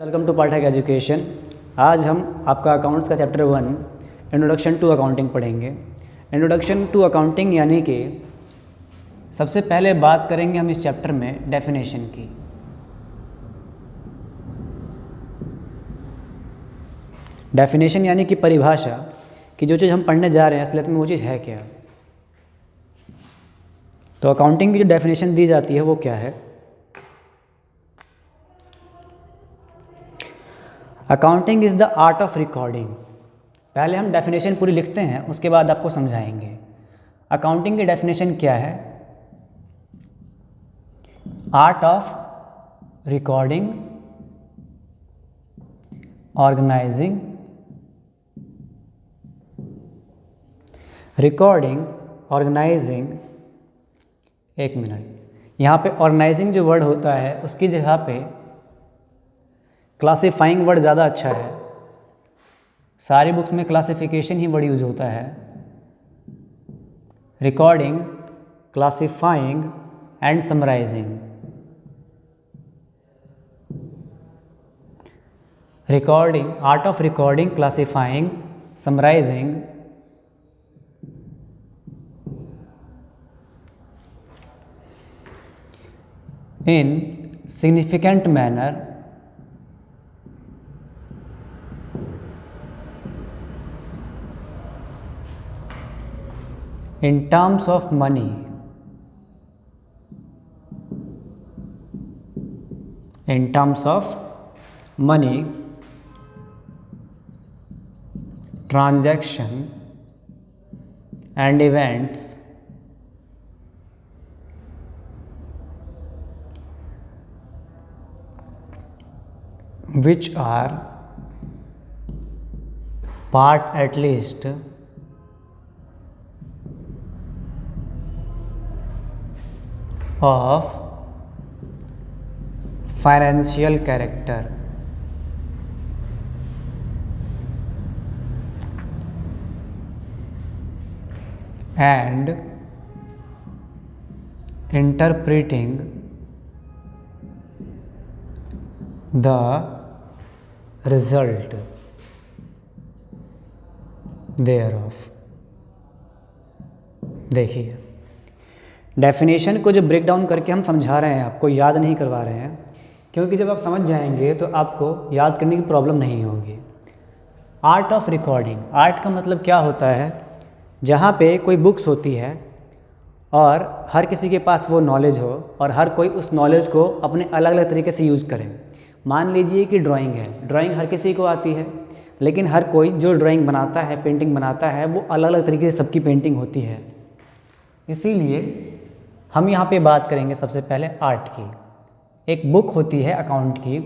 Welcome to Pathak education. आज हम आपका अकाउंट्स का चैप्टर 1 इंट्रोडक्शन टू अकाउंटिंग पढ़ेंगे। इंट्रोडक्शन टू अकाउंटिंग यानी कि सबसे पहले बात करेंगे हम इस चैप्टर में डेफिनेशन की। डेफिनेशन यानी कि परिभाषा कि जो चीज़ हम पढ़ने जा रहे हैं असलियत में वो चीज़ है क्या। तो अकाउंटिंग की जो डेफिनेशन दी जाती है वो क्या है। Accounting is the art of recording. पहले हम डेफिनेशन पूरी लिखते हैं, उसके बाद आपको समझाएंगे अकाउंटिंग की डेफिनेशन क्या है। Art of recording, organising, recording, organising. एक मिनट, यहाँ पे ऑर्गेनाइजिंग जो वर्ड होता है उसकी जगह पे क्लासिफाइंग वर्ड ज़्यादा अच्छा है। सारी बुक्स में क्लासिफिकेशन ही वर्ड यूज होता है। Recording, classifying and summarising. Recording, art of recording, classifying, summarising. In significant manner in terms of money, in terms of money, transaction and events which are part at least of financial character and interpreting the result thereof। देखिए, definition को जो break down करके हम समझा रहे हैं, आपको याद नहीं करवा रहे हैं, क्योंकि जब आप समझ जाएंगे तो आपको याद करने की प्रॉब्लम नहीं होगी। आर्ट ऑफ रिकॉर्डिंग, आर्ट का मतलब क्या होता है, जहाँ पे कोई बुक्स होती है और हर किसी के पास वो नॉलेज हो और हर कोई उस नॉलेज को अपने अलग अलग तरीके से यूज़ करें। मान लीजिए कि ड्राइंग है, ड्राइंग हर किसी को आती है, लेकिन हर कोई जो ड्राइंग बनाता है, पेंटिंग बनाता है, वो अलग अलग तरीके से सबकी पेंटिंग होती है। इसीलिए हम यहाँ पे बात करेंगे सबसे पहले आर्ट की। एक बुक होती है अकाउंट की,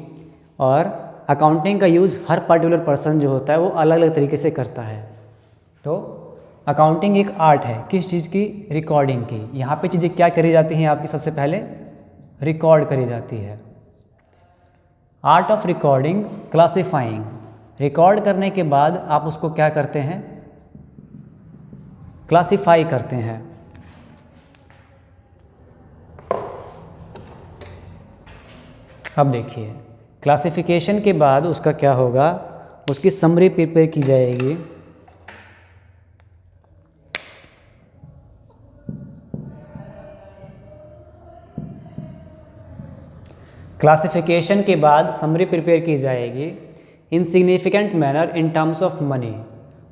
और अकाउंटिंग का यूज़ हर पर्टिकुलर पर्सन जो होता है वो अलग अलग तरीके से करता है। तो अकाउंटिंग एक आर्ट है, किस चीज़ की, रिकॉर्डिंग की। यहाँ पे चीज़ें क्या करी जाती हैं आपकी, सबसे पहले रिकॉर्ड करी जाती है। Art of recording, classifying, record करने के बाद आप उसको क्या करते हैं, क्लासिफाई करते हैं। अब देखिए, क्लासिफिकेशन के बाद उसका क्या होगा, उसकी समरी प्रिपेयर की जाएगी। क्लासिफिकेशन के बाद समरी प्रिपेयर की जाएगी इन significant manner in terms of money.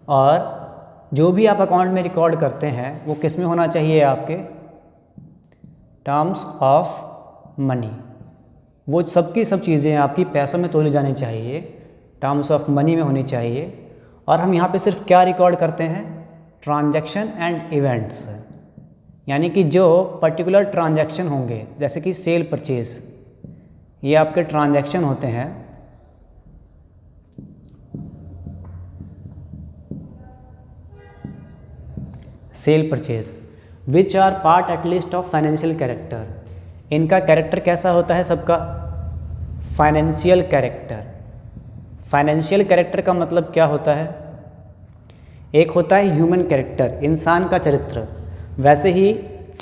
और जो भी आप अकाउंट में रिकॉर्ड करते हैं वो किस में होना चाहिए, आपके टर्म्स ऑफ मनी। वो सबकी सब चीज़ें आपकी पैसों में तोली जानी चाहिए, टर्म्स ऑफ मनी में होनी चाहिए। और हम यहाँ पे सिर्फ क्या रिकॉर्ड करते हैं, ट्रांजैक्शन एंड इवेंट्स। यानी कि जो पर्टिकुलर ट्रांजैक्शन होंगे, जैसे कि सेल परचेज, ये आपके ट्रांजैक्शन होते हैं। Sale purchase which are part at least of financial character. इनका कैरेक्टर कैसा होता है सबका, फाइनेंशियल कैरेक्टर। फाइनेंशियल कैरेक्टर का मतलब क्या होता है, एक होता है ह्यूमन कैरेक्टर, इंसान का चरित्र। वैसे ही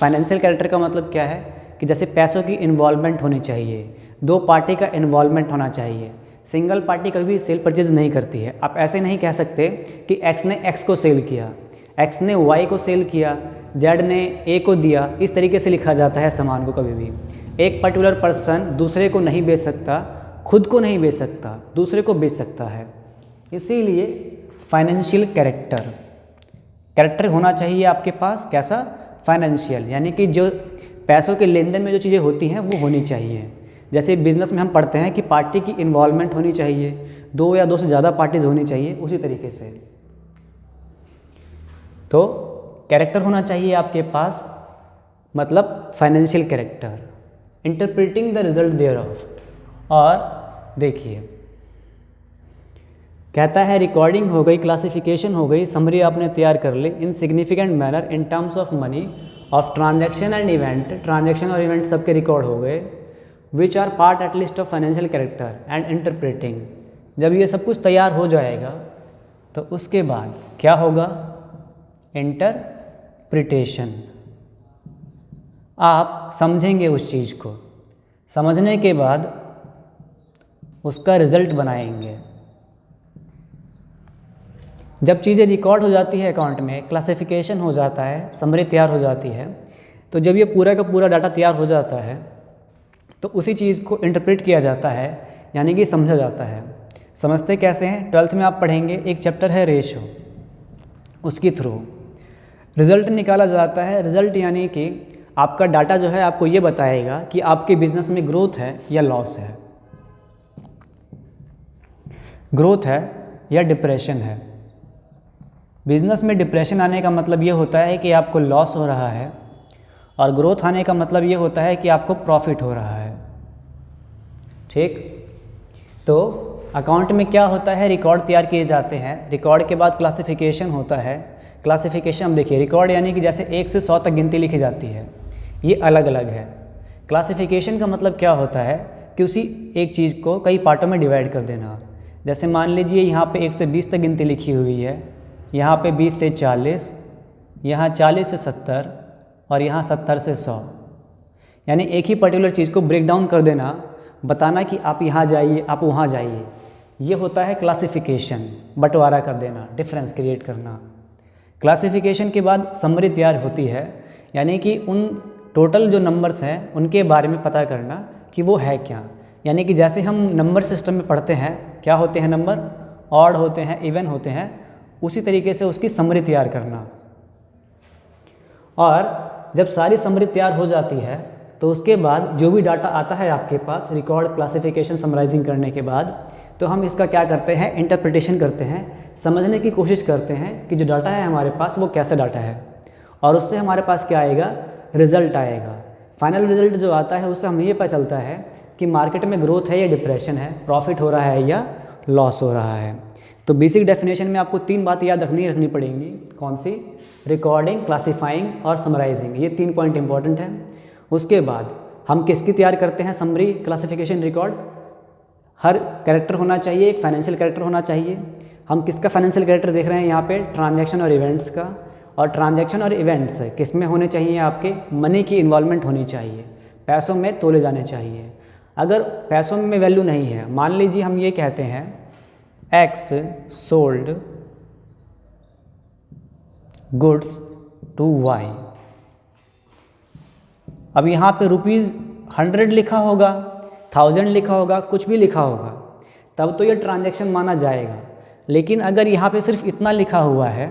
फाइनेंशियल कैरेक्टर का मतलब क्या है कि जैसे पैसों की इन्वॉल्वमेंट होनी चाहिए, दो पार्टी का इन्वॉल्वमेंट होना चाहिए। सिंगल पार्टी कभी भी सेल परचेज नहीं करती है। आप ऐसे नहीं कह सकते कि एक्स ने एक्स को सेल किया, एक्स ने वाई को सेल किया, जेड ने ए को दिया। इस तरीके से लिखा जाता है सामान को। कभी भी एक पर्टिकुलर पर्सन दूसरे को नहीं बेच सकता, खुद को नहीं बेच सकता, दूसरे को बेच सकता है। इसीलिए फाइनेंशियल कैरेक्टर होना चाहिए आपके पास। कैसा? फाइनेंशियल, यानी कि जो पैसों के लेन देन में जो चीज़ें होती हैं वो होनी चाहिए। जैसे बिजनेस में हम पढ़ते हैं कि पार्टी की इन्वॉल्वमेंट होनी चाहिए, 2 या 2 से ज़्यादा पार्टीज होनी चाहिए, उसी तरीके से तो कैरेक्टर होना चाहिए आपके पास, मतलब financial character. Interpreting the result thereof, और देखिए कहता है रिकॉर्डिंग हो गई, क्लासिफिकेशन हो गई, समरी आपने तैयार कर ली in significant manner in terms of money of transaction and event. Transaction और इवेंट सबके रिकॉर्ड हो गए। Which are part at least of financial character and interpreting. जब ये सब कुछ तैयार हो जाएगा तो उसके बाद क्या होगा? इंटरप्रिटेशन। आप समझेंगे उस चीज़ को, समझने के बाद उसका रिजल्ट बनाएंगे। जब चीज़ें रिकॉर्ड हो जाती है अकाउंट में, क्लासिफिकेशन हो जाता है, समरी तैयार हो जाती है, तो जब ये पूरा का पूरा डाटा तैयार हो जाता है तो उसी चीज़ को इंटरप्रेट किया जाता है, यानी कि समझा जाता है। समझते कैसे हैं? 12th में आप पढ़ेंगे, एक चैप्टर है रेशो, उसके थ्रू रिज़ल्ट निकाला जाता है। रिज़ल्ट यानी कि आपका डाटा जो है आपको ये बताएगा कि आपके बिजनेस में ग्रोथ है या लॉस है, ग्रोथ है या डिप्रेशन है। बिजनेस में डिप्रेशन आने का मतलब ये होता है कि आपको लॉस हो रहा है, और ग्रोथ आने का मतलब ये होता है कि आपको प्रॉफिट हो रहा है। ठीक, तो अकाउंट में क्या होता है? रिकॉर्ड तैयार किए जाते हैं, रिकॉर्ड के बाद क्लासिफिकेशन होता है। क्लासिफिकेशन हम देखिए, रिकॉर्ड यानी कि जैसे 1 से 100 तक गिनती लिखी जाती है, ये अलग अलग है। क्लासिफिकेशन का मतलब क्या होता है कि उसी एक चीज़ को कई पार्टों में डिवाइड कर देना। जैसे मान लीजिए यहाँ पे 1 से 20 तक गिनती लिखी हुई है, यहाँ पे 20 से 40, यहाँ 40 से 70 और यहाँ 70 से 100, यानी एक ही पर्टिकुलर चीज़ को ब्रेक डाउन कर देना, बताना कि आप यहाँ जाइए, आप वहाँ जाइए, ये होता है क्लासिफिकेशन। बंटवारा कर देना, डिफरेंस क्रिएट करना। क्लासिफिकेशन के बाद समरी तैयार होती है, यानी कि उन टोटल जो नंबर्स हैं उनके बारे में पता करना कि वो है क्या। यानी कि जैसे हम नंबर सिस्टम में पढ़ते हैं, क्या होते हैं नंबर? ऑड होते हैं, इवन होते हैं, उसी तरीके से उसकी समरी तैयार करना। और जब सारी समरी तैयार हो जाती है तो उसके बाद जो भी डाटा आता है आपके पास, रिकॉर्ड, क्लासिफिकेशन, समराइजिंग करने के बाद, तो हम इसका क्या करते हैं? इंटरप्रिटेशन करते हैं, समझने की कोशिश करते हैं कि जो डाटा है हमारे पास वो कैसा डाटा है, और उससे हमारे पास क्या आएगा? रिजल्ट आएगा। फाइनल रिजल्ट जो आता है उससे हमें ये पता चलता है कि मार्केट में ग्रोथ है या डिप्रेशन है, प्रॉफिट हो रहा है या लॉस हो रहा है। तो बेसिक डेफिनेशन में आपको 3 बातें याद रखनी पड़ेंगी। कौन सी? रिकॉर्डिंग, क्लासीफाइंग और समराइजिंग, ये 3 पॉइंट इंपॉर्टेंट हैं। उसके बाद हम किसकी तैयार करते हैं? Summary, classification, record. हर कैरेक्टर होना चाहिए, एक फाइनेंशियल कैरेक्टर होना चाहिए। हम किसका फाइनेंशियल कैरेक्टर देख रहे हैं यहाँ पे? ट्रांजैक्शन और इवेंट्स का। और ट्रांजैक्शन और इवेंट्स किस में होने चाहिए? आपके मनी की इन्वॉल्वमेंट होनी चाहिए, पैसों में तोले जाने चाहिए। अगर पैसों में वैल्यू नहीं है, मान लीजिए हम ये कहते हैं X sold goods to Y, अब यहाँ पे ₹100 लिखा होगा, 1000 लिखा होगा, कुछ भी लिखा होगा, तब तो ये ट्रांजैक्शन माना जाएगा। लेकिन अगर यहाँ पे सिर्फ इतना लिखा हुआ है,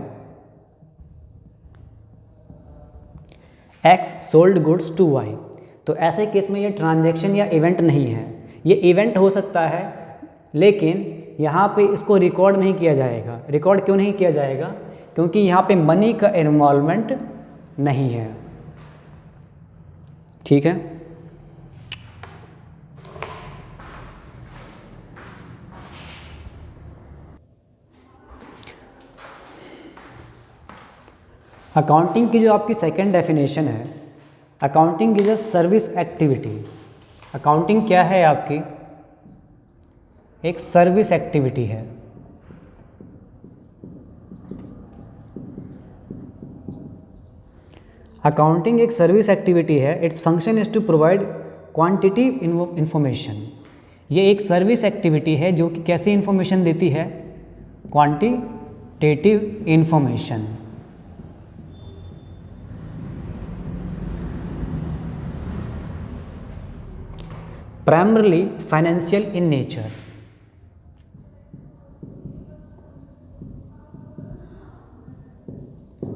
X sold goods to Y, तो ऐसे केस में ये ट्रांजैक्शन या इवेंट नहीं है। ये इवेंट हो सकता है, लेकिन यहाँ पे इसको रिकॉर्ड नहीं किया जाएगा। रिकॉर्ड क्यों नहीं किया जाएगा? क्योंकि यहाँ पे मनी का इन्वॉल्वमेंट नहीं है। ठीक है, अकाउंटिंग की जो आपकी सेकंड डेफिनेशन है, accounting is a service activity. Accounting क्या है आपकी? एक सर्विस एक्टिविटी है। अकाउंटिंग एक सर्विस एक्टिविटी है। Its function is to provide quantitative information, ये एक सर्विस एक्टिविटी है जो कि कैसी इन्फॉर्मेशन देती है, quantitative information. Primarily financial in nature.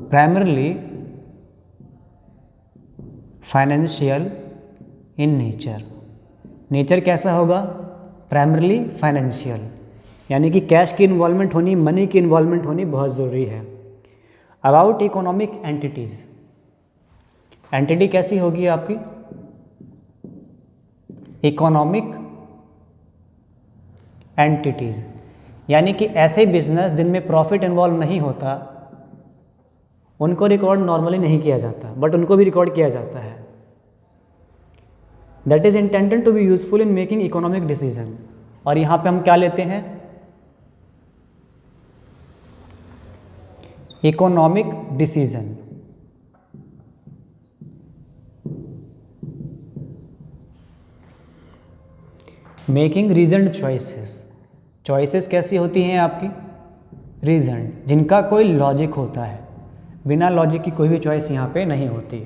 Primarily financial in nature. Nature कैसा होगा? प्राइमरली फाइनेंशियल, यानी कि कैश की इन्वॉल्वमेंट होनी, मनी की इन्वॉल्वमेंट होनी बहुत ज़रूरी है। About economic entities. एंटिटी कैसी होगी आपकी? इकोनॉमिक एंटिटीज़, यानी कि ऐसे बिजनेस जिनमें प्रॉफिट इन्वॉल्व नहीं होता उनको रिकॉर्ड नॉर्मली नहीं किया जाता, बट उनको भी रिकॉर्ड किया जाता है। That is intended to be useful in making economic decision. और यहाँ पे हम क्या लेते हैं? Economic decision. Making reasoned choices. Choices कैसी होती हैं आपकी? रीजन्ड, जिनका कोई लॉजिक होता है। बिना लॉजिक की कोई भी चॉइस यहाँ पे नहीं होती।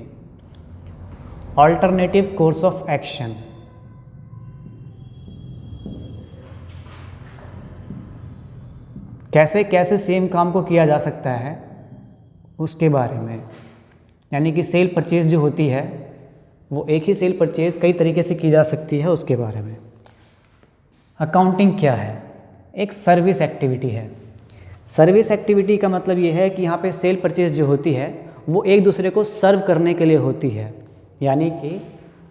Alternative course of action. कैसे कैसे सेम काम को किया जा सकता है उसके बारे में, यानी कि सेल परचेज जो होती है वो एक ही सेल परचेज कई तरीके से की जा सकती है, उसके बारे में। अकाउंटिंग क्या है? एक सर्विस एक्टिविटी है। सर्विस एक्टिविटी का मतलब ये है कि यहाँ पे सेल परचेज जो होती है वो एक दूसरे को सर्व करने के लिए होती है। यानी कि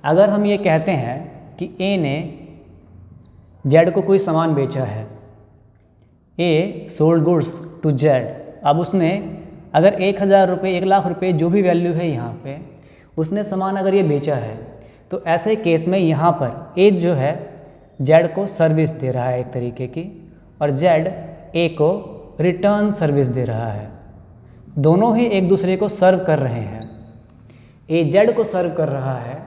अगर हम ये कहते हैं कि ए ने जेड को कोई सामान बेचा है, A sold goods to Z. अब उसने अगर 1,000 रुपये, 1,00,000 रुपये जो भी वैल्यू है यहाँ पे, उसने सामान अगर ये बेचा है, तो ऐसे केस में यहाँ पर ए जो है जेड को सर्विस दे रहा है एक तरीके की, और जेड ए को रिटर्न सर्विस दे रहा है। दोनों ही एक दूसरे को सर्व कर रहे हैं। ए जेड को सर्व कर रहा है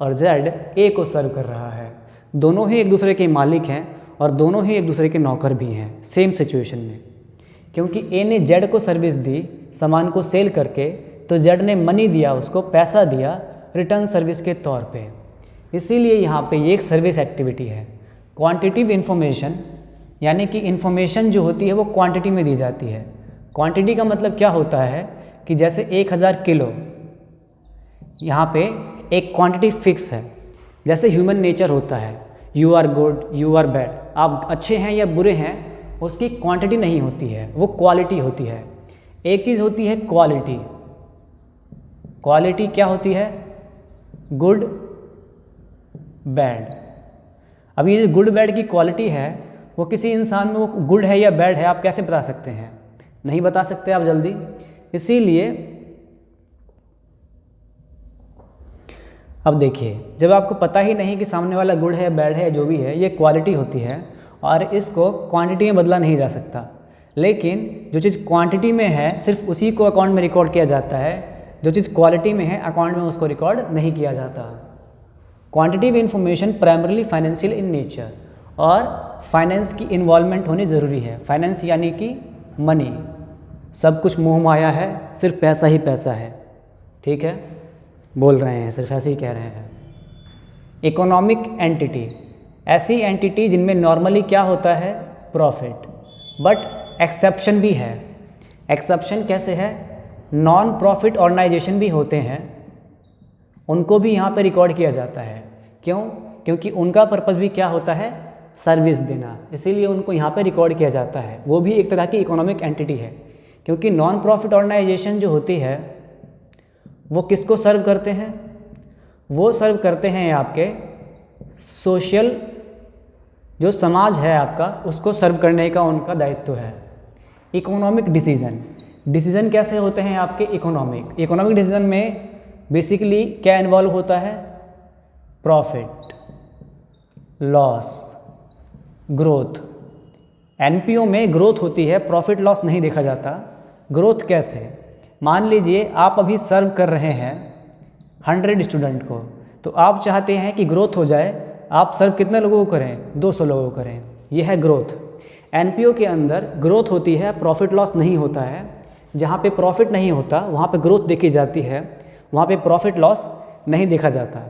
और जेड ए को सर्व कर रहा है। दोनों ही एक दूसरे के मालिक हैं और दोनों ही एक दूसरे के नौकर भी हैं सेम सिचुएशन में। क्योंकि ए ने जेड को सर्विस दी सामान को सेल करके, तो जेड ने मनी दिया, उसको पैसा दिया रिटर्न सर्विस के तौर पे। इसीलिए यहाँ पे ये एक सर्विस एक्टिविटी है। क्वांटिटिव इन्फॉर्मेशन, यानी कि इन्फॉर्मेशन जो होती है वो क्वांटिटी में दी जाती है। क्वांटिटी का मतलब क्या होता है कि जैसे 1,000 किलो, यहाँ पे एक क्वांटिटी फिक्स है। जैसे ह्यूमन नेचर होता है, you are good, you are bad, आप अच्छे हैं या बुरे हैं, उसकी क्वांटिटी नहीं होती है, वो क्वालिटी होती है। एक चीज़ होती है क्वालिटी। क्वालिटी क्या होती है? Good, bad. अब ये जो गुड बैड की क्वालिटी है वो किसी इंसान में वो गुड है या बैड है आप कैसे बता सकते हैं? नहीं बता सकते आप जल्दी। इसीलिए अब देखिए, जब आपको पता ही नहीं कि सामने वाला गुड है, बैड है, जो भी है, ये क्वालिटी होती है और इसको क्वांटिटी में बदला नहीं जा सकता। लेकिन जो चीज़ क्वांटिटी में है सिर्फ उसी को अकाउंट में रिकॉर्ड किया जाता है, जो चीज़ क्वालिटी में है अकाउंट में उसको रिकॉर्ड नहीं किया जाता। Quantitative information primarily financial in nature, और फाइनेंस की इन्वॉल्वमेंट होनी ज़रूरी है। फाइनेंस यानी कि मनी, सब कुछ मोह माया है, सिर्फ पैसा ही पैसा है। ठीक है, बोल रहे हैं, सिर्फ ऐसे ही कह रहे हैं। इकोनॉमिक एंटिटी, ऐसी एंटिटी जिनमें नॉर्मली क्या होता है? प्रॉफिट, बट एक्सेप्शन भी है। एक्सेप्शन कैसे है? नॉन प्रॉफिट ऑर्गेनाइजेशन भी होते हैं, उनको भी यहाँ पे रिकॉर्ड किया जाता है। क्यों? क्योंकि उनका पर्पस भी क्या होता है? सर्विस देना, इसीलिए उनको यहाँ पे रिकॉर्ड किया जाता है। वो भी एक तरह की इकोनॉमिक एंटिटी है, क्योंकि नॉन प्रॉफिट ऑर्गेनाइजेशन जो होती है वो किसको सर्व करते हैं? वो सर्व करते हैं आपके सोशल, जो समाज है आपका, उसको सर्व करने का उनका दायित्व है। इकोनॉमिक डिसीजन, डिसीजन कैसे होते हैं आपके? इकोनॉमिक। इकोनॉमिक डिसीजन में बेसिकली क्या इन्वॉल्व होता है? Profit, loss, growth. एनपीओ में ग्रोथ होती है, प्रॉफिट लॉस नहीं देखा जाता। ग्रोथ कैसे? मान लीजिए आप अभी सर्व कर रहे हैं 100 स्टूडेंट को, तो आप चाहते हैं कि ग्रोथ हो जाए आप सर्व कितने लोगों को करें, 200 लोगों को करें, ये है ग्रोथ। एनपीओ के अंदर ग्रोथ होती है, प्रॉफिट लॉस नहीं होता है। जहाँ पे प्रॉफिट नहीं होता वहाँ पे ग्रोथ देखी जाती है, वहाँ पे प्रॉफिट लॉस नहीं देखा जाता।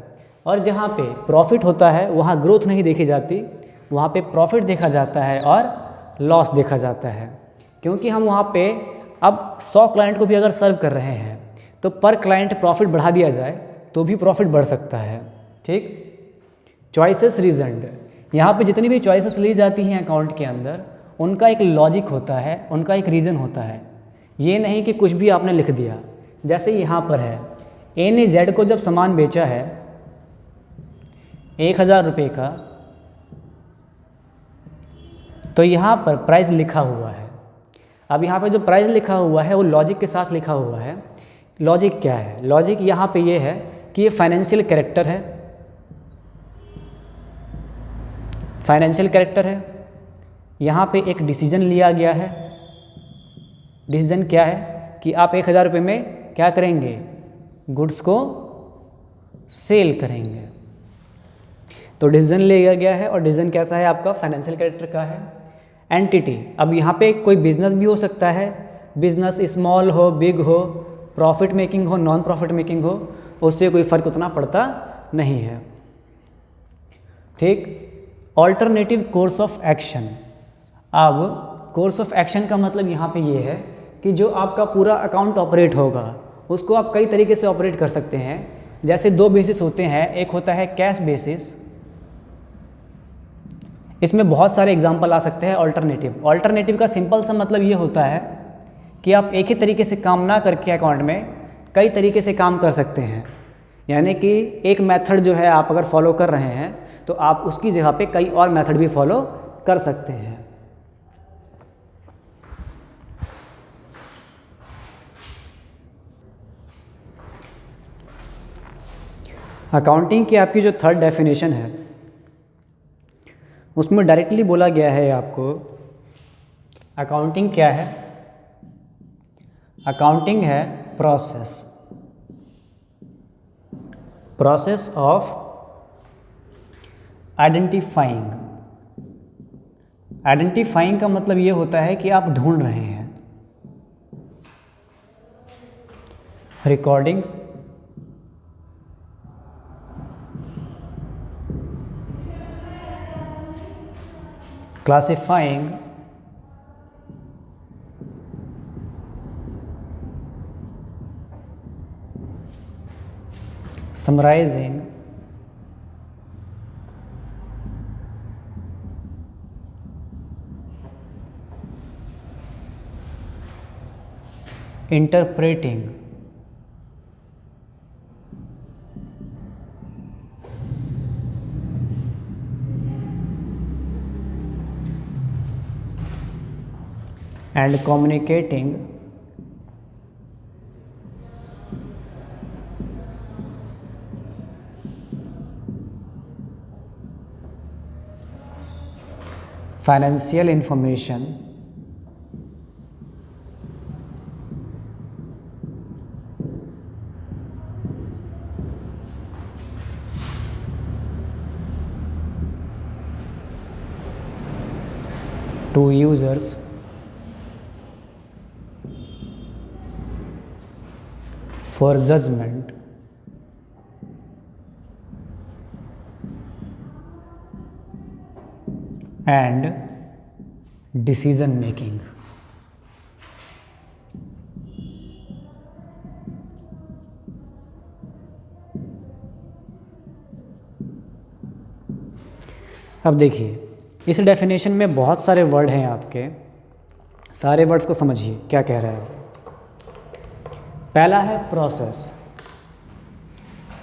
और जहाँ पे प्रॉफिट होता है वहाँ ग्रोथ नहीं देखी जाती, वहाँ पे प्रॉफिट देखा जाता है और लॉस देखा जाता है। क्योंकि हम वहाँ पे अब 100 क्लाइंट को भी अगर सर्व कर रहे हैं तो पर क्लाइंट प्रॉफिट बढ़ा दिया जाए तो भी प्रॉफिट बढ़ सकता है। ठीक। चॉइसेस रीजन्ड, यहाँ पे जितनी भी चॉइसेस ली जाती हैं अकाउंट के अंदर उनका एक लॉजिक होता है, उनका एक रीज़न होता है। ये नहीं कि कुछ भी आपने लिख दिया। जैसे यहाँ पर है, ए ने जेड को जब सामान बेचा है 1000 रुपये का, तो यहाँ पर प्राइस लिखा हुआ है। अब यहाँ पे जो प्राइस लिखा हुआ है वो लॉजिक के साथ लिखा हुआ है। लॉजिक क्या है? लॉजिक यहाँ पे ये है कि ये फाइनेंशियल कैरेक्टर है, फाइनेंशियल कैरेक्टर है। यहाँ पे एक डिसीजन लिया गया है। डिसीजन क्या है कि आप 1000 रुपये में क्या करेंगे, गुड्स को सेल करेंगे। तो डिसीजन लिया गया है और डिसीजन कैसा है आपका, फाइनेंशियल कैरेक्टर का है। एंटिटी, अब यहाँ पे कोई बिजनेस भी हो सकता है, बिजनेस स्मॉल हो बिग हो, प्रॉफिट मेकिंग हो नॉन प्रॉफिट मेकिंग हो, उससे कोई फ़र्क उतना पड़ता नहीं है। ठीक। ऑल्टरनेटिव कोर्स ऑफ एक्शन, अब कोर्स ऑफ एक्शन का मतलब यहाँ पे ये है कि जो आपका पूरा अकाउंट ऑपरेट होगा उसको आप कई तरीके से ऑपरेट कर सकते हैं। जैसे 2 बेसिस होते हैं, एक होता है कैश बेसिस, इसमें बहुत सारे एग्जांपल आ सकते हैं। ऑल्टरनेटिव का सिंपल सा मतलब ये होता है कि आप एक ही तरीके से काम ना करके अकाउंट में कई तरीके से काम कर सकते हैं। यानी कि एक मेथड जो है आप अगर फॉलो कर रहे हैं तो आप उसकी जगह पे कई और मेथड भी फॉलो कर सकते हैं। अकाउंटिंग की आपकी जो थर्ड डेफिनेशन है उसमें डायरेक्टली बोला गया है आपको, अकाउंटिंग क्या है? अकाउंटिंग है प्रोसेस ऑफ आइडेंटिफाइंग। आइडेंटिफाइंग का मतलब ये होता है कि आप ढूंढ रहे हैं। Recording, classifying, summarising, interpreting, and communicating financial information to users for judgment and decision making। अब देखिए इस डेफिनेशन में बहुत सारे वर्ड हैं आपके, सारे वर्ड्स को समझिए क्या कह रहा है। पहला है प्रोसेस।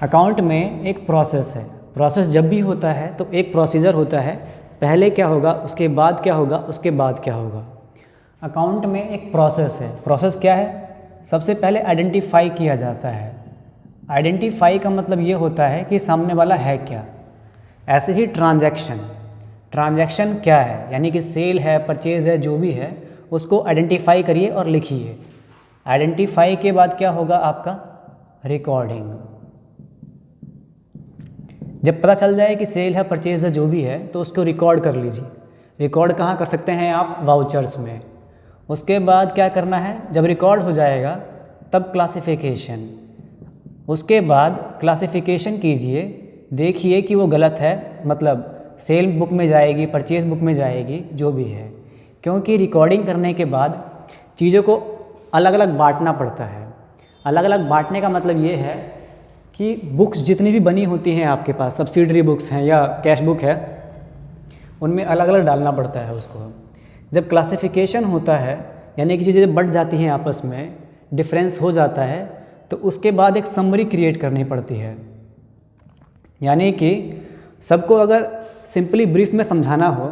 अकाउंट में एक प्रोसेस है। प्रोसेस जब भी होता है तो एक प्रोसीजर होता है, पहले क्या होगा, उसके बाद क्या होगा, उसके बाद क्या होगा। अकाउंट में एक प्रोसेस है। प्रोसेस क्या है? सबसे पहले आइडेंटिफाई किया जाता है। आइडेंटिफाई का मतलब ये होता है कि सामने वाला है क्या। ऐसे ही ट्रांजैक्शन क्या है, यानी कि सेल है, परचेज है, जो भी है उसको आइडेंटिफाई करिए और लिखिए। आइडेंटिफाई के बाद क्या होगा आपका, रिकॉर्डिंग। जब पता चल जाए कि सेल है, परचेज है, जो भी है, तो उसको रिकॉर्ड कर लीजिए। रिकॉर्ड कहाँ कर सकते हैं आप? वाउचर्स में। उसके बाद क्या करना है, जब रिकॉर्ड हो जाएगा तब क्लासिफिकेशन। उसके बाद क्लासिफिकेशन कीजिए, देखिए कि वो गलत है, मतलब सेल बुक में जाएगी, परचेज बुक में जाएगी, जो भी है। क्योंकि रिकॉर्डिंग करने के बाद चीज़ों को अलग अलग बांटना पड़ता है। अलग अलग बांटने का मतलब ये है कि बुक्स जितनी भी बनी होती हैं आपके पास, सब्सिडरी बुक्स हैं या कैश बुक है, उनमें अलग अलग डालना पड़ता है उसको। जब क्लासिफिकेशन होता है, यानी कि चीज़ें बढ़ जाती हैं आपस में, डिफरेंस हो जाता है, तो उसके बाद एक समरी क्रिएट करनी पड़ती है। यानी कि सबको अगर सिंपली ब्रीफ में समझाना हो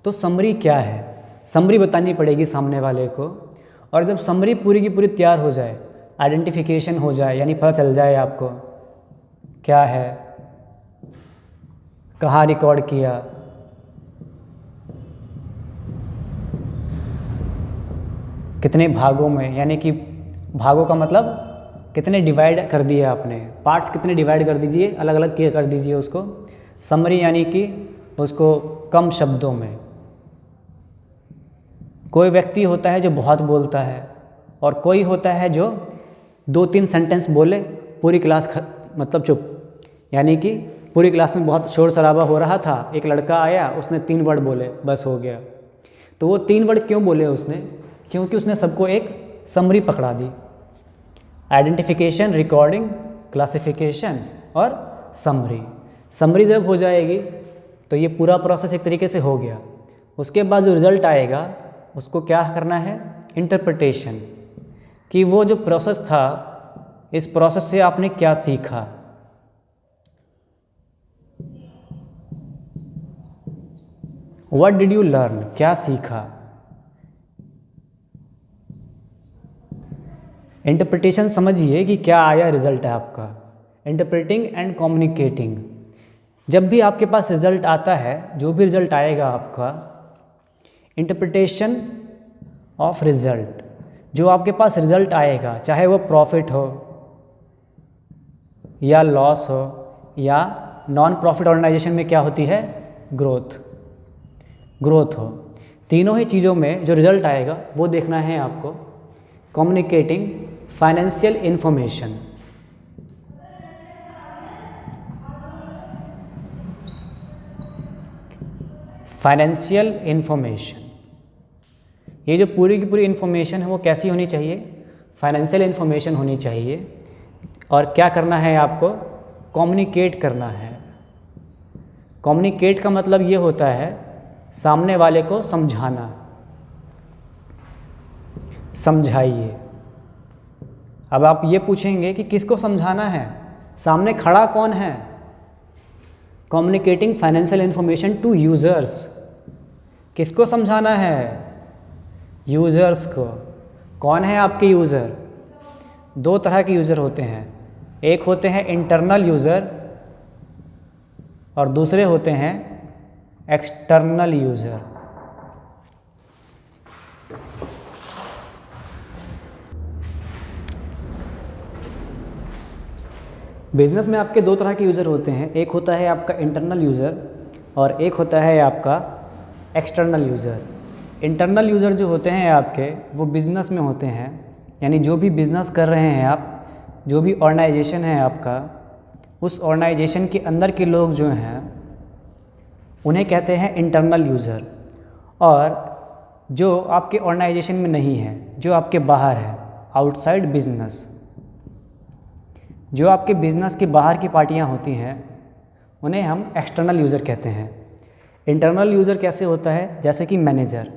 तो समरी क्या है, समरी बतानी पड़ेगी सामने वाले को। और जब समरी पूरी की पूरी तैयार हो जाए, आइडेंटिफिकेशन हो जाए, यानी पता चल जाए आपको क्या है, कहाँ रिकॉर्ड किया, कितने भागों में, यानी कि भागों का मतलब कितने डिवाइड कर दिए आपने, पार्ट्स कितने डिवाइड कर दीजिए, अलग अलग कर दीजिए उसको। समरी यानी कि उसको कम शब्दों में। कोई व्यक्ति होता है जो बहुत बोलता है और कोई होता है जो 2-3 सेंटेंस बोले, पूरी क्लास मतलब चुप। यानी कि पूरी क्लास में बहुत शोर शराबा हो रहा था, एक लड़का आया, उसने 3 वर्ड बोले, बस हो गया। तो वो 3 वर्ड क्यों बोले उसने? क्योंकि उसने सबको एक समरी पकड़ा दी। आइडेंटिफिकेशन, रिकॉर्डिंग, क्लासिफिकेशन और समरी। समरी जब हो जाएगी तो ये पूरा प्रोसेस एक तरीके से हो गया। उसके बाद जो रिज़ल्ट आएगा उसको क्या करना है? इंटरप्रिटेशन, कि वो जो प्रोसेस था, इस प्रोसेस से आपने क्या सीखा। व्हाट डिड यू लर्न, क्या सीखा। इंटरप्रिटेशन समझिए कि क्या आया रिजल्ट है आपका। इंटरप्रेटिंग एंड कम्युनिकेटिंग, जब भी आपके पास रिजल्ट आता है, जो भी रिजल्ट आएगा आपका, इंटरप्रिटेशन ऑफ रिजल्ट, जो आपके पास रिजल्ट आएगा, चाहे वो प्रॉफिट हो या लॉस हो या नॉन प्रॉफिट ऑर्गेनाइजेशन में क्या होती है, ग्रोथ हो, तीनों ही चीज़ों में जो रिजल्ट आएगा वो देखना है आपको। Communicating financial information, financial information, ये जो पूरी की पूरी इंफॉर्मेशन है वो कैसी होनी चाहिए? फाइनेंशियल इंफॉर्मेशन होनी चाहिए। और क्या करना है आपको? कम्युनिकेट करना है। कम्युनिकेट का मतलब ये होता है सामने वाले को समझाना। समझाइए। अब आप ये पूछेंगे कि किसको समझाना है, सामने खड़ा कौन है? Communicating financial information to users, किसको समझाना है? यूज़र्स को। कौन है आपके यूज़र? 2 तरह के यूज़र होते हैं, एक होते हैं इंटरनल यूज़र और दूसरे होते हैं एक्सटर्नल यूज़र। बिजनेस में आपके 2 तरह के यूज़र होते हैं, एक होता है आपका इंटरनल यूज़र और एक होता है आपका एक्सटर्नल यूज़र। इंटरनल यूज़र जो होते हैं आपके, वो बिज़नेस में होते हैं, यानी जो भी बिज़नेस कर रहे हैं आप, जो भी ऑर्गेनाइजेशन है आपका, उस ऑर्गेनाइजेशन के अंदर के लोग जो हैं उन्हें कहते हैं इंटरनल यूज़र। और जो आपके ऑर्गेनाइजेशन में नहीं है, जो आपके बाहर है, आउटसाइड बिजनेस, जो आपके बिज़नेस के बाहर की पार्टियां होती हैं, उन्हें हम एक्सटर्नल यूज़र कहते हैं। इंटरनल यूज़र कैसे होता है? जैसे कि मैनेजर,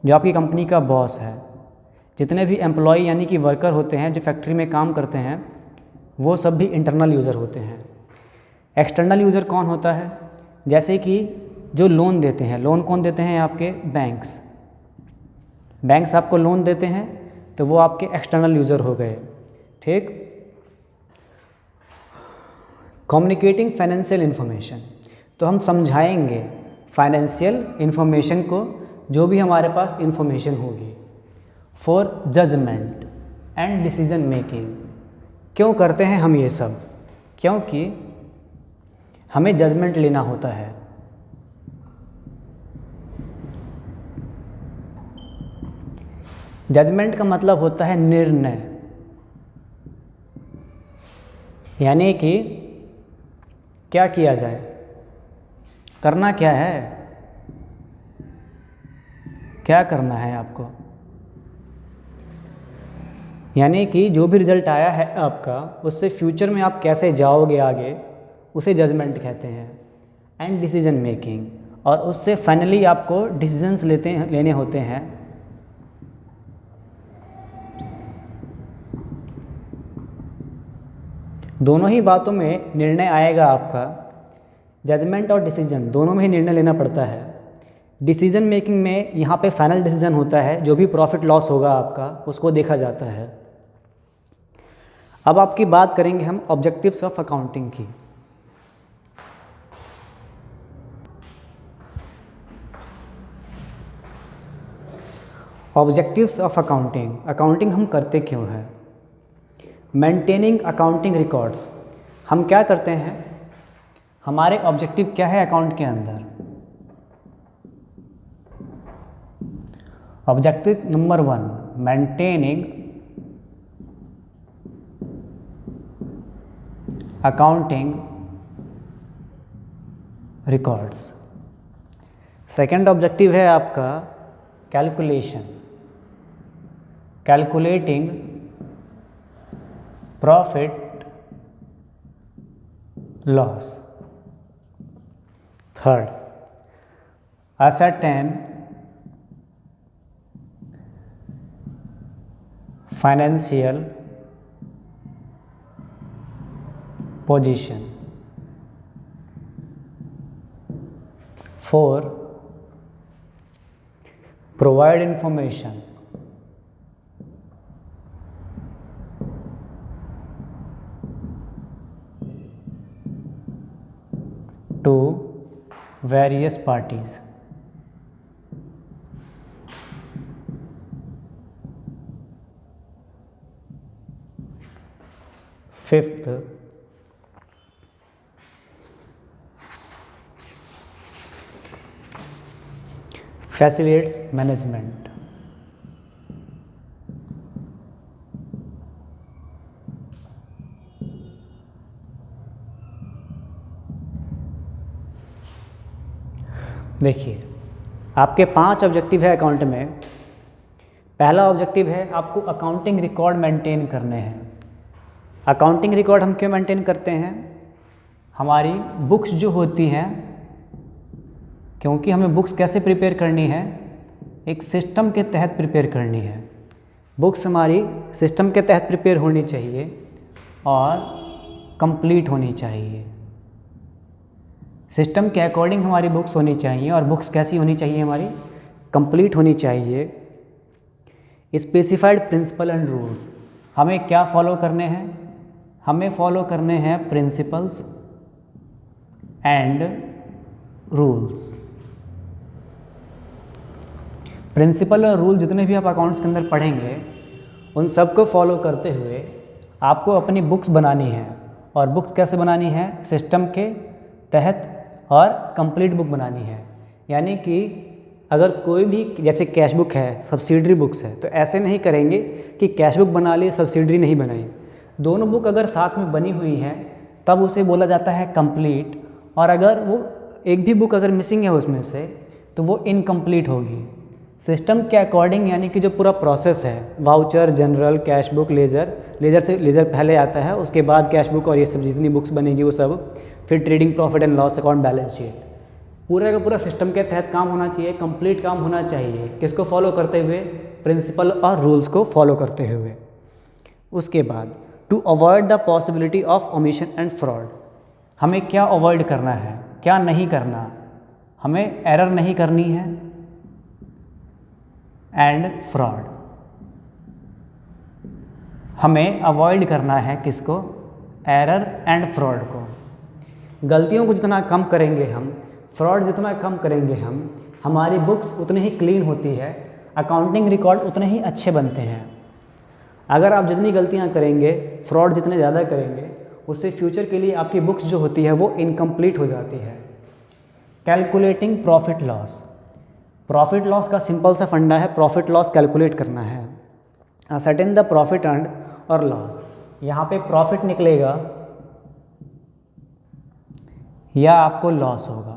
जो आपकी कंपनी का बॉस है, जितने भी एम्प्लॉय यानी कि वर्कर होते हैं जो फैक्ट्री में काम करते हैं, वो सब भी इंटरनल यूज़र होते हैं। एक्सटर्नल यूज़र कौन होता है? जैसे कि जो लोन देते हैं, लोन कौन देते हैं? आपके बैंक्स। बैंक्स आपको लोन देते हैं तो वो आपके एक्सटर्नल यूज़र हो गए, ठीक। कम्युनिकेटिंग फाइनेंशियल इंफॉर्मेशन, तो हम समझाएंगे फाइनेंशियल इंफॉर्मेशन को, जो भी हमारे पास इंफॉर्मेशन होगी, for judgement and decision making. क्यों करते हैं हम ये सब? क्योंकि हमें जजमेंट लेना होता है। जजमेंट का मतलब होता है निर्णय, यानी कि क्या किया जाए, करना क्या है, क्या करना है आपको। यानी कि जो भी रिजल्ट आया है आपका, उससे फ्यूचर में आप कैसे जाओगे आगे, उसे जजमेंट कहते हैं। एंड डिसीजन मेकिंग, और उससे फाइनली आपको डिसीजंस लेने होते हैं। दोनों ही बातों में निर्णय आएगा आपका, जजमेंट और डिसीजन दोनों में ही निर्णय लेना पड़ता है। डिसीजन मेकिंग में यहाँ पे फाइनल डिसीजन होता है, जो भी प्रॉफिट लॉस होगा आपका उसको देखा जाता है। अब आपकी बात करेंगे हम ऑब्जेक्टिव्स ऑफ अकाउंटिंग की। ऑब्जेक्टिव्स ऑफ अकाउंटिंग, अकाउंटिंग हम करते क्यों हैं। मेंटेनिंग अकाउंटिंग रिकॉर्ड्स, हम क्या करते हैं, हमारे ऑब्जेक्टिव क्या है अकाउंट के अंदर। Objective number 1, maintaining accounting records. Second objective है आपका calculation, calculating profit loss. Third, ascertain financial position. 4, provide information to various parties। Fifth, facilitates management. देखिए, आपके 5 ऑब्जेक्टिव है अकाउंट में। पहला ऑब्जेक्टिव है आपको अकाउंटिंग रिकॉर्ड मेंटेन करने हैं। अकाउंटिंग रिकॉर्ड हम क्यों मेंटेन करते हैं, हमारी बुक्स जो होती हैं, क्योंकि हमें बुक्स कैसे प्रिपेयर करनी है, एक सिस्टम के तहत प्रिपेयर करनी है। बुक्स हमारी सिस्टम के तहत प्रिपेयर होनी चाहिए और कंप्लीट होनी चाहिए। सिस्टम के अकॉर्डिंग हमारी बुक्स होनी चाहिए, और बुक्स कैसी होनी चाहिए, हमारी कंप्लीट होनी चाहिए। स्पेसिफाइड प्रिंसिपल एंड रूल्स, हमें क्या फॉलो करने हैं, हमें फॉलो करने हैं प्रिंसिपल्स एंड रूल्स। प्रिंसिपल और रूल जितने भी आप अकाउंट्स के अंदर पढ़ेंगे, उन सबको फॉलो करते हुए आपको अपनी बुक्स बनानी है। और बुक्स कैसे बनानी है, सिस्टम के तहत और कंप्लीट बुक बनानी है। यानी कि अगर कोई भी, जैसे कैश बुक है, सब्सिडरी बुक्स है, तो ऐसे नहीं करेंगे कि कैश बुक बना ली सब्सिडरी नहीं बनाई। दोनों बुक अगर साथ में बनी हुई हैं तब उसे बोला जाता है कंप्लीट, और अगर वो एक भी बुक अगर मिसिंग है उसमें से तो वो इनकम्प्लीट होगी। सिस्टम के अकॉर्डिंग, यानी कि जो पूरा प्रोसेस है, voucher, journal, cash book, ledger पहले आता है, उसके बाद कैश बुक और ये सब जितनी बुक्स बनेगी वो सब, फिर trading profit and loss account, balance sheet, पूरा का पूरा सिस्टम के तहत काम होना चाहिए, कंप्लीट काम होना चाहिए। किसको फॉलो करते हुए, प्रिंसिपल और रूल्स को फॉलो करते हुए। उसके बाद to avoid the possibility of omission and fraud, हमें क्या अवॉइड करना है, क्या नहीं करना, हमें एरर नहीं करनी है एंड फ्रॉड, हमें अवॉइड करना है किसको, एरर एंड फ्रॉड को। गलतियों को जितना कम करेंगे हम, फ्रॉड जितना कम करेंगे हम, हमारी बुक्स उतनी ही क्लीन होती है, अकाउंटिंग रिकॉर्ड उतने ही अच्छे बनते हैं। अगर आप जितनी गलतियां करेंगे, फ्रॉड जितने ज़्यादा करेंगे, उससे फ्यूचर के लिए आपकी बुक्स जो होती है वो इनकम्प्लीट हो जाती है। Calculating profit loss. Profit loss का सिंपल सा फंडा है, प्रॉफिट लॉस कैलकुलेट करना है। असर्टेन द प्रॉफिट अर्न्ड और लॉस। यहाँ पे प्रॉफिट निकलेगा या आपको लॉस होगा।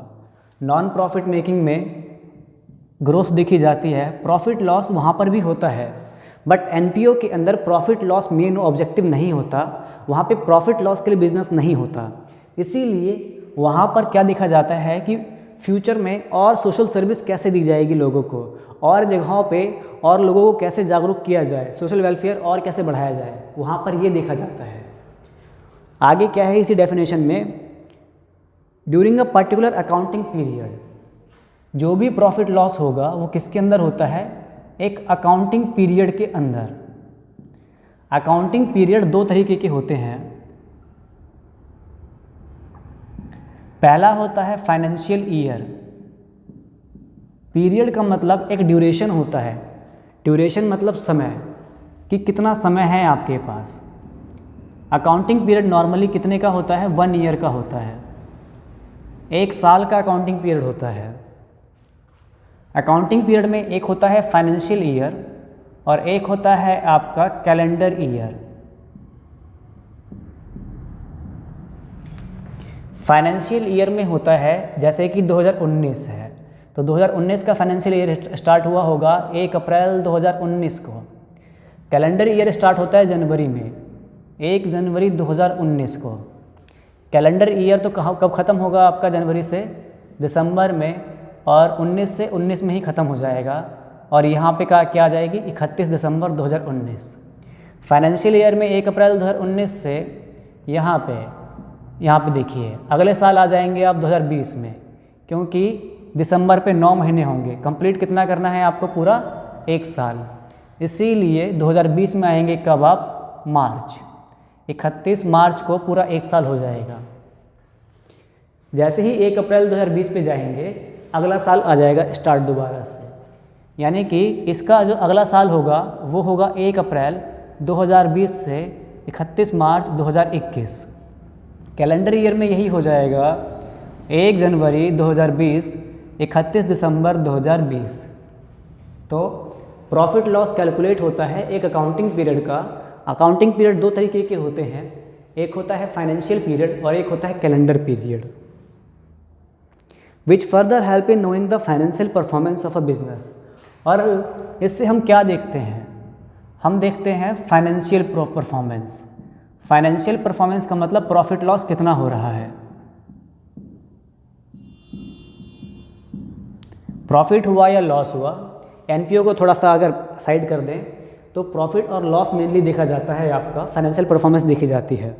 नॉन प्रॉफिट मेकिंग में ग्रोथ देखी जाती है, प्रॉफिट लॉस वहाँ पर भी होता है, बट एनपीओ के अंदर प्रॉफिट लॉस मेन ऑब्जेक्टिव नहीं होता, वहाँ पे प्रॉफिट लॉस के लिए बिजनेस नहीं होता। इसीलिए वहाँ पर क्या देखा जाता है कि फ्यूचर में और सोशल सर्विस कैसे दी जाएगी लोगों को, और जगहों पे और लोगों को कैसे जागरूक किया जाए, सोशल वेलफेयर और कैसे बढ़ाया जाए, वहाँ पर ये देखा जाता है। आगे क्या है इसी डेफिनेशन में, during a particular accounting period, जो भी प्रॉफिट लॉस होगा वो किसके अंदर होता है, एक अकाउंटिंग पीरियड के अंदर। अकाउंटिंग पीरियड दो तरीके के होते हैं। पहला होता है फाइनेंशियल ईयर। पीरियड का मतलब एक ड्यूरेशन होता है, ड्यूरेशन मतलब समय, कि कितना समय है आपके पास। अकाउंटिंग पीरियड नॉर्मली कितने का होता है, 1 ईयर का होता है, 1 साल का अकाउंटिंग पीरियड होता है। अकाउंटिंग पीरियड में एक होता है फाइनेंशियल ईयर और एक होता है आपका कैलेंडर ईयर। फाइनेंशियल ईयर में होता है जैसे कि 2019 है, तो 2019 का फाइनेंशियल ईयर स्टार्ट हुआ होगा 1 अप्रैल 2019 को। कैलेंडर ईयर स्टार्ट होता है जनवरी में, 1 जनवरी 2019 को। कैलेंडर ईयर तो कब ख़त्म होगा आपका, जनवरी से दिसंबर में, और 19 से 19 में ही ख़त्म हो जाएगा। और यहाँ पे क्या आ जाएगी, 31 दिसंबर 2019। फाइनेंशियल ईयर में 1 अप्रैल 2019 से यहाँ पे देखिए अगले साल आ जाएंगे आप 2020 में, क्योंकि दिसंबर पे 9 महीने होंगे, कंप्लीट कितना करना है आपको, पूरा 1 साल। इसीलिए 2020 में आएंगे कब आप, मार्च, 31 मार्च को पूरा 1 साल हो जाएगा। जैसे ही 1 अप्रैल 2020 पे जाएंगे अगला साल आ जाएगा स्टार्ट दोबारा से, यानी कि इसका जो अगला साल होगा वो होगा 1 अप्रैल 2020 से 31 मार्च 2021। कैलेंडर ईयर में यही हो जाएगा 1 जनवरी 2020, 31 दिसंबर 2020। तो प्रॉफिट लॉस कैलकुलेट होता है एक अकाउंटिंग पीरियड का। अकाउंटिंग पीरियड 2 तरीके के होते हैं, एक होता है फाइनेंशियल पीरियड और एक होता है calendar period, which further help in knowing the financial performance of a business. और इससे हम क्या देखते हैं, हम देखते हैं फाइनेंशियल परफॉर्मेंस। फाइनेंशियल परफॉर्मेंस का मतलब प्रॉफिट लॉस कितना हो रहा है, प्रॉफिट हुआ या लॉस हुआ। एनपीओ को थोड़ा सा अगर साइड कर दें तो प्रॉफिट और लॉस मेनली देखा जाता है, आपका फाइनेंशियल परफॉर्मेंस देखी जाती है।